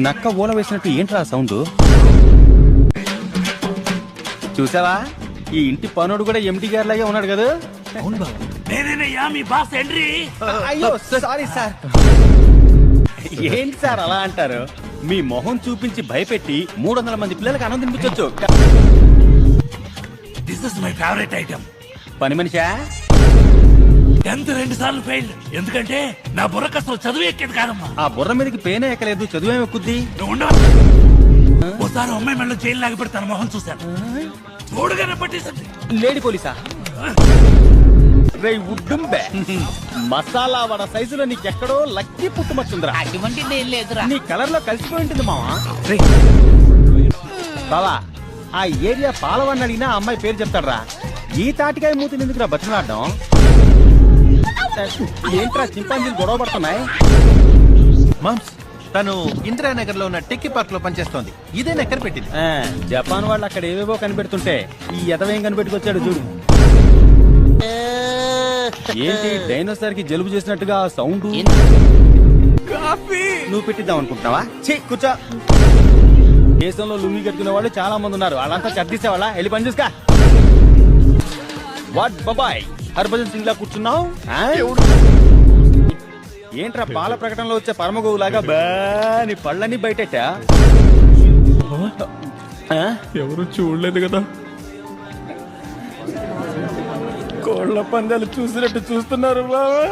నక్క ఓల వేసినట్టు ఏంట్రా సౌండ్? చూసావా, ఈ ఇంటి పనుడు కూడా ఎండి గారి లాగే ఉన్నాడు కదా. నేనేనయ్యా మీ బాస్ ఎంట్రీ. అయ్యో సారీ సార్. ఏంటి సార్ అలా అంటారు? మీ మొహం చూపించి భయపెట్టి 300 మంది పిల్లలకి అన్నం తినిపించొచ్చు. This is my favourite item. పని మనిషా? 10th 2 సార్లు ఫెయిల్. ఎందుకంటే నా బుర్ర కసలు చదువు ఎక్కేది కాదమ్మా. ఆ బుర్ర మీదకి పేనే ఎక్కలేదు, చదువేం ఎక్కుద్ది. నువ్వు ఉండవు. ఓసారి అమ్మాయి మెళ్ళ జైలు లాగబెట్టి తన మొహం చూశాను. చూడగానే పట్టేసింది. లేడీ పోలీసా? ఉడ్డుంబే మసాలా వడ సైజులో నీకెక్కడో లక్కీ పుట్టుమచ్చుందిరా. అటువంటి నేను లేదురా. నీ కలర్ లో కలిసిపోయి ఉంటుంది మావా. బావా, ఆ ఏరియా పాలవని అడిగినా ఆ అమ్మాయి పేరు చెప్తాడ్రా. ఈ తాటికాయ మూతిని ఎందుకురా బతిలాడడం? ఏంట్రా చింపాంజీలు గొడవ పడుతున్నాయి? మామ్స్, తను ఇందిరానగర్ లో ఉన్న టెక్కీ పార్క్ లో పనిచేస్తోంది. ఇదే నెక్కర్ పెట్టింది. జపాన్ వాళ్ళు అక్కడ ఏవేవో కనిపెడుతుంటే ఈ ఎదవేం కనిపెట్టుకొచ్చాడు చూడు. ఏంటి డైనోసార్ కి జలుబు చేసినట్టుగా సౌండ్? నువ్వు పెట్టిద్దాం అనుకుంటున్నావా? కూర్చో. దేశంలో లుంగి కట్టుకునే వాళ్ళు చాలా మంది ఉన్నారు. వాళ్ళంతా చర్దిసేవాళ్ళ. వెళ్ళి పని చూసుకా. వాట్ బాబాయ్, హర్భజన్ సింగ్ లా కూర్చున్నావు? ఏంట్రా పాల ప్రకటనలో వచ్చే పరమగోవులాగా బాని పళ్ళని బయటెట్టా? ఎవరు చూడలేదు కదా. కోళ్ల పందాలు చూసినట్టు చూస్తున్నారు బావా.